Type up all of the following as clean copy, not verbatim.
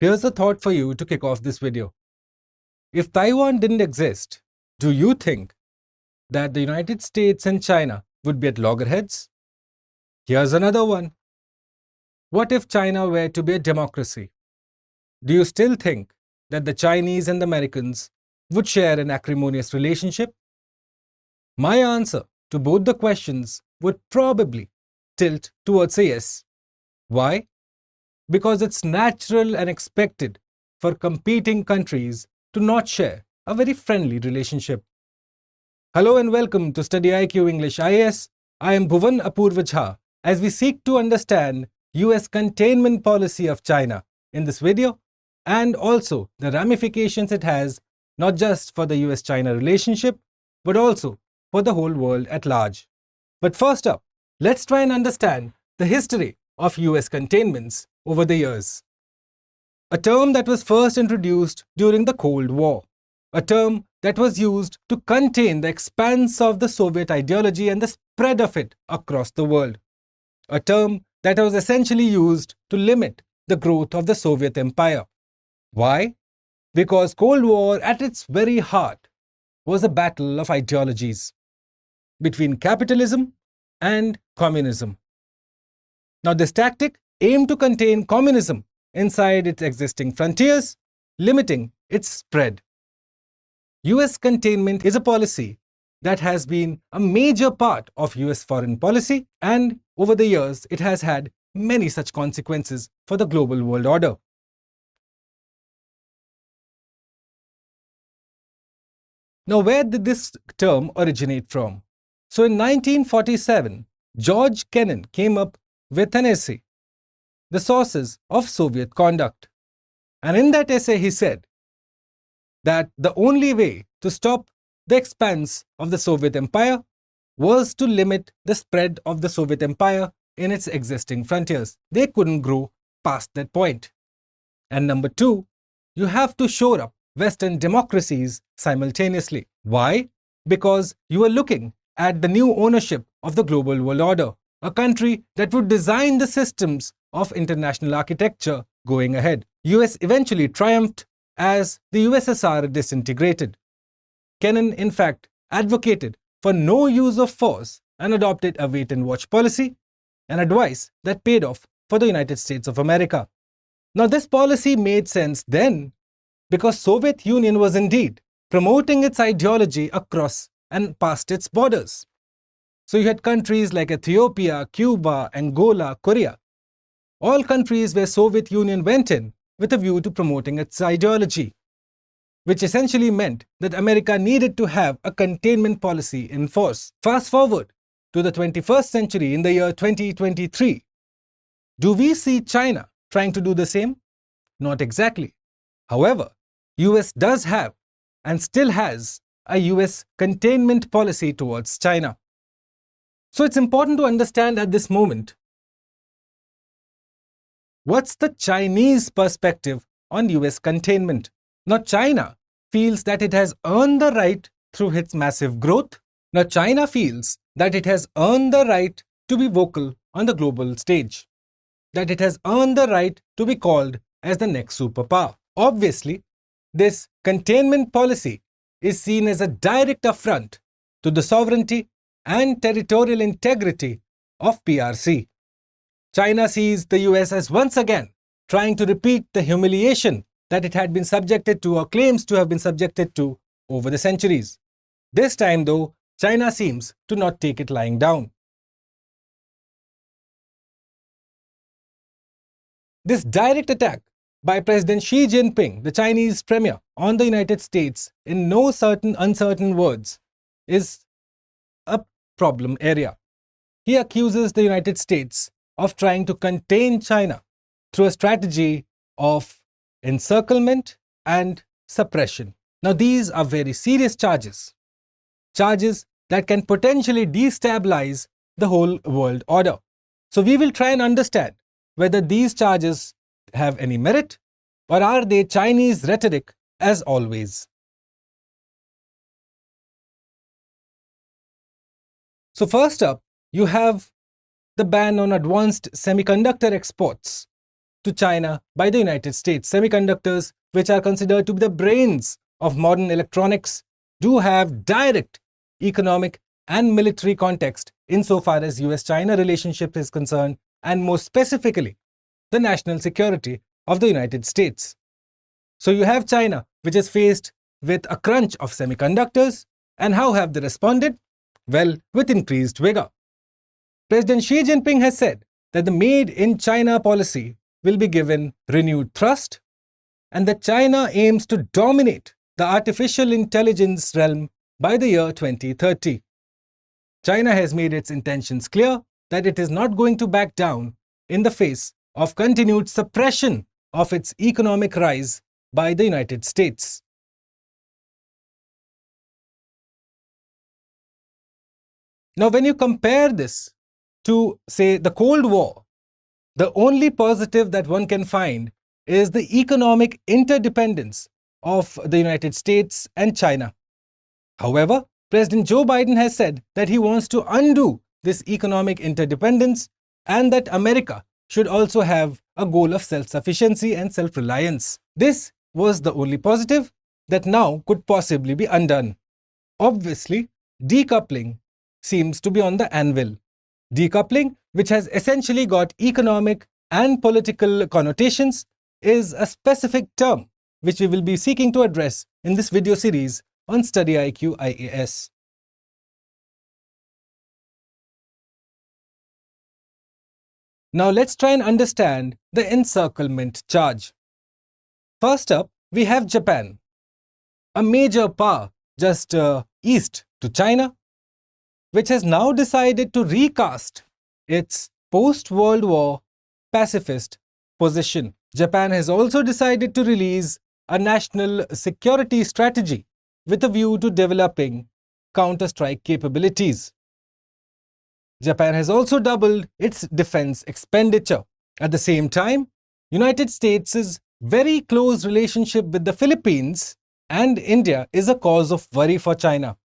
Here's a thought for you to kick off this video. If Taiwan didn't exist, do you think that the United States and China would be at loggerheads? Here's another one. What if China were to be a democracy? Do you still think that the Chinese and the Americans would share an acrimonious relationship? My answer to both the questions would probably tilt towards a yes. Why? Because it's natural and expected for competing countries to not share a very friendly relationship. Hello and welcome to StudyIQ English IAS. I am Bhuvan Apoorva as we seek to understand US containment policy of China in this video and also the ramifications it has not just for the US-China relationship but also for the whole world at large. But first up, let's try and understand the history of US containments over the years. A term that was first introduced during the Cold War, a term that was used to contain the expanse of the Soviet ideology and the spread of it across the world, a term that was essentially used to limit the growth of the Soviet Empire. Why? Because Cold War at its very heart was a battle of ideologies between capitalism and communism. Now, this tactic aimed to contain communism inside its existing frontiers, limiting its spread. US containment is a policy that has been a major part of US foreign policy, and over the years, it has had many such consequences for the global world order. Now, where did this term originate from? So, in 1947, George Kennan came up with an essay, The Sources of Soviet Conduct. And in that essay, he said that the only way to stop the expanse of the Soviet Empire was to limit the spread of the Soviet Empire in its existing frontiers. They couldn't grow past that point. And number two, you have to shore up Western democracies simultaneously. Why? Because you are looking at the new ownership of the global world order, a country that would design the systems of international architecture going ahead. US eventually triumphed as the USSR disintegrated. Kennan, in fact, advocated for no use of force and adopted a wait-and-watch policy, an advice that paid off for the United States of America. Now, this policy made sense then because Soviet Union was indeed promoting its ideology across and past its borders. So you had countries like Ethiopia, Cuba, Angola, Korea, all countries where Soviet Union went in with a view to promoting its ideology, which essentially meant that America needed to have a containment policy in force. Fast forward to the 21st century in the year 2023. Do we see China trying to do the same? Not exactly. However, US does have and still has a US containment policy towards China. So it's important to understand at this moment what's the Chinese perspective on US containment. Now, China feels that it has earned the right through its massive growth. Now, China feels that it has earned the right to be vocal on the global stage, that it has earned the right to be called as the next superpower. Obviously, this containment policy is seen as a direct affront to the sovereignty and territorial integrity of PRC. China sees the US as once again trying to repeat the humiliation that it had been subjected to or claims to have been subjected to over the centuries. This time, though, China seems to not take it lying down. This direct attack by President Xi Jinping, the Chinese premier, on the United States, in no uncertain words, is a problem area. He accuses the United States of trying to contain China through a strategy of encirclement and suppression. Now, these are very serious charges that can potentially destabilize the whole world order. So we will try and understand whether these charges have any merit or are they Chinese rhetoric as always. So first up, you have the ban on advanced semiconductor exports to China by the United States. Semiconductors, which are considered to be the brains of modern electronics, do have direct economic and military context insofar as US-China relationship is concerned, and more specifically, the national security of the United States. So you have China, which is faced with a crunch of semiconductors, and how have they responded? Well, with increased vigor. President Xi Jinping has said that the Made in China policy will be given renewed thrust, and that China aims to dominate the artificial intelligence realm by the year 2030. China has made its intentions clear that it is not going to back down in the face of continued suppression of its economic rise by the United States. Now, when you compare this to, say, the Cold War, the only positive that one can find is the economic interdependence of the United States and China. However, President Joe Biden has said that he wants to undo this economic interdependence and that America should also have a goal of self-sufficiency and self-reliance. This was the only positive that now could possibly be undone. Obviously, decoupling seems to be on the anvil. Decoupling, which has essentially got economic and political connotations, is a specific term which we will be seeking to address in this video series on StudyIQ IAS. Now let's try and understand the encirclement charge. First up, we have Japan, a major power just east to China, which has now decided to recast its post-World War pacifist position. Japan has also decided to release a national security strategy with a view to developing counter-strike capabilities. Japan has also doubled its defense expenditure. At the same time, United States' very close relationship with the Philippines and India is a cause of worry for China.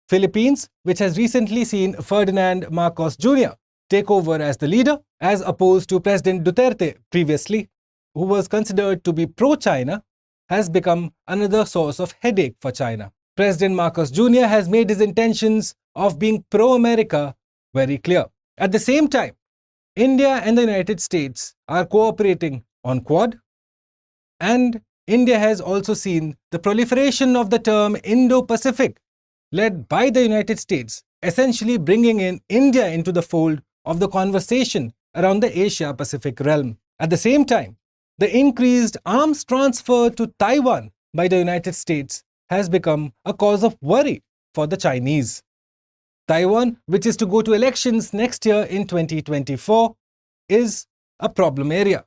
Philippines, which has recently seen Ferdinand Marcos Jr. take over as the leader, as opposed to President Duterte previously, who was considered to be pro-China, has become another source of headache for China. President Marcos Jr. has made his intentions of being pro-America very clear. At the same time, India and the United States are cooperating on Quad, and India has also seen the proliferation of the term Indo-Pacific, led by the United States, essentially bringing in India into the fold of the conversation around the Asia-Pacific realm. At the same time, the increased arms transfer to Taiwan by the United States has become a cause of worry for the Chinese. Taiwan, which is to go to elections next year in 2024, is a problem area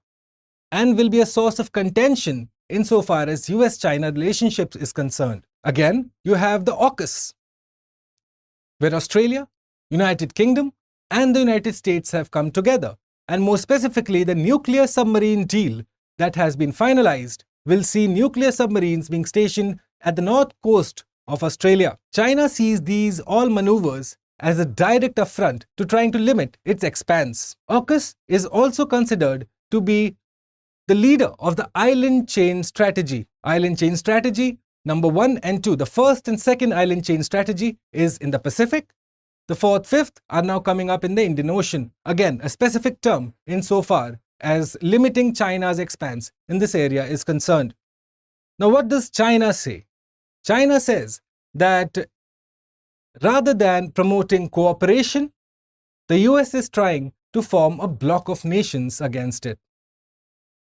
and will be a source of contention insofar as US-China relationships is concerned. Again, you have the AUKUS, where Australia, United Kingdom, and the United States have come together, and more specifically, the nuclear submarine deal that has been finalized will see nuclear submarines being stationed at the north coast of Australia. China sees these all maneuvers as a direct affront to trying to limit its expanse. AUKUS is also considered to be the leader of the island chain strategy. Island chain strategy number 1 and 2. The first and second island chain strategy is in the Pacific. The fourth, fifth are now coming up in the Indian Ocean. Again, a specific term insofar as limiting China's expanse in this area is concerned. Now, what does China say? China says that rather than promoting cooperation, the US is trying to form a bloc of nations against it.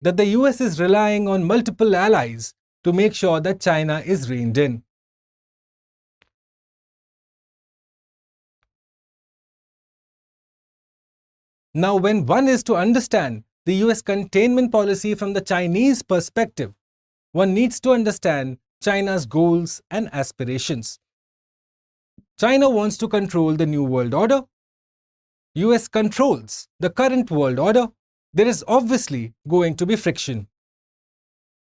That the US is relying on multiple allies to make sure that China is reined in. Now, when one is to understand the US containment policy from the Chinese perspective, one needs to understand China's goals and aspirations. China wants to control the New World Order. US controls the current world order. There is obviously going to be friction.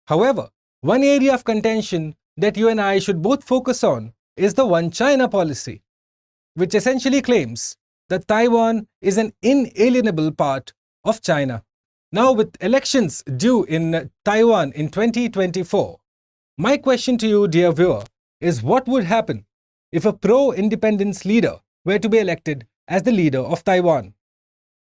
However, one area of contention that you and I should both focus on is the One China policy, which essentially claims that Taiwan is an inalienable part of China. Now, with elections due in Taiwan in 2024, my question to you, dear viewer, is what would happen if a pro-independence leader were to be elected as the leader of Taiwan?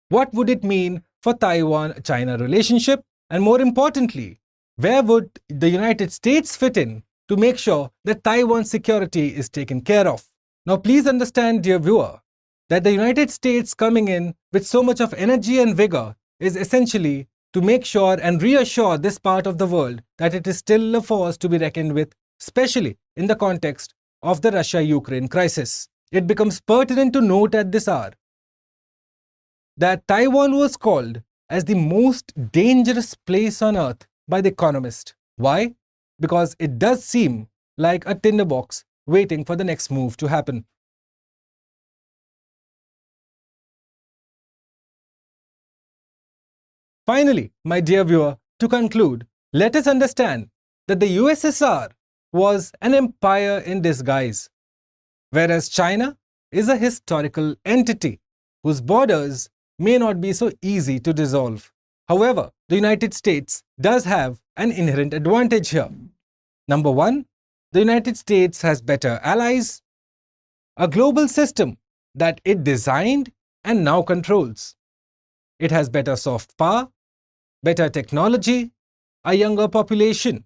What would it mean for Taiwan-China relationship? And more importantly, where would the United States fit in to make sure that Taiwan's security is taken care of? Now, please understand, dear viewer, that the United States coming in with so much of energy and vigor is essentially to make sure and reassure this part of the world that it is still a force to be reckoned with, especially in the context of the Russia-Ukraine crisis. It becomes pertinent to note at this hour that Taiwan was called as the most dangerous place on earth by The Economist. Why? Because it does seem like a tinderbox waiting for the next move to happen. Finally, my dear viewer, to conclude, let us understand that the USSR was an empire in disguise, whereas China is a historical entity whose borders may not be so easy to dissolve. However, the United States does have an inherent advantage here. Number one, the United States has better allies, a global system that it designed and now controls. It has better soft power, better technology, a younger population.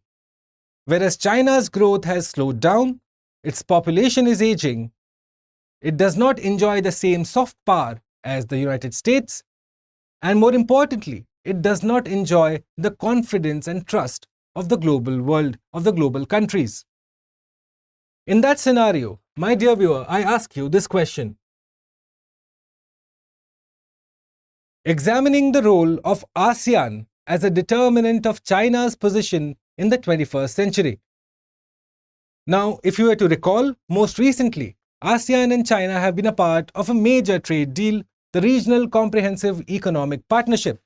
Whereas China's growth has slowed down, its population is aging, it does not enjoy the same soft power as the United States, and more importantly, it does not enjoy the confidence and trust of the global world, of the global countries. In that scenario, my dear viewer, I ask you this question. Examining the role of ASEAN as a determinant of China's position in the 21st century. Now, if you were to recall, most recently, ASEAN and China have been a part of a major trade deal, the Regional Comprehensive Economic Partnership,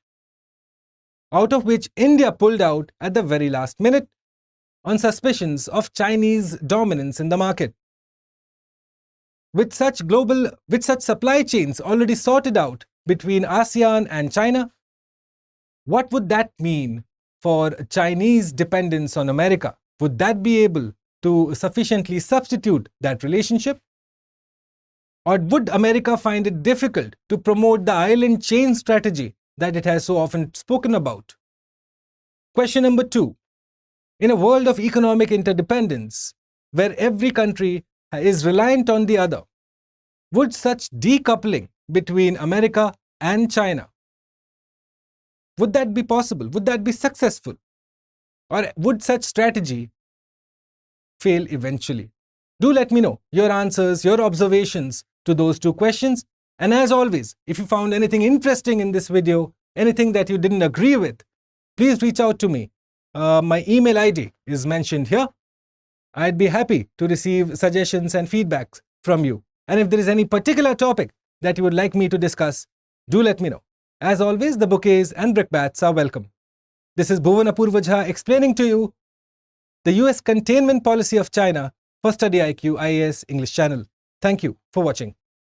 out of which India pulled out at the very last minute on suspicions of Chinese dominance in the market. With such supply chains already sorted out between ASEAN and China, what would that mean for Chinese dependence on America? Would that be able to sufficiently substitute that relationship? Or would America find it difficult to promote the island chain strategy that it has so often spoken about? Question number two. In a world of economic interdependence, where every country is reliant on the other, would such decoupling between America and China, would that be possible? Would that be successful? Or would such strategy fail eventually? Do let me know your answers, your observations to those two questions. And as always, if you found anything interesting in this video, anything that you didn't agree with, please reach out to me. My email ID is mentioned here. I'd be happy to receive suggestions and feedbacks from you. And if there is any particular topic that you would like me to discuss, do let me know. As always, the bouquets and brickbats are welcome. This is Bhuvan Apoorva explaining to you the US containment policy of China for StudyIQ IAS English channel. Thank you for watching.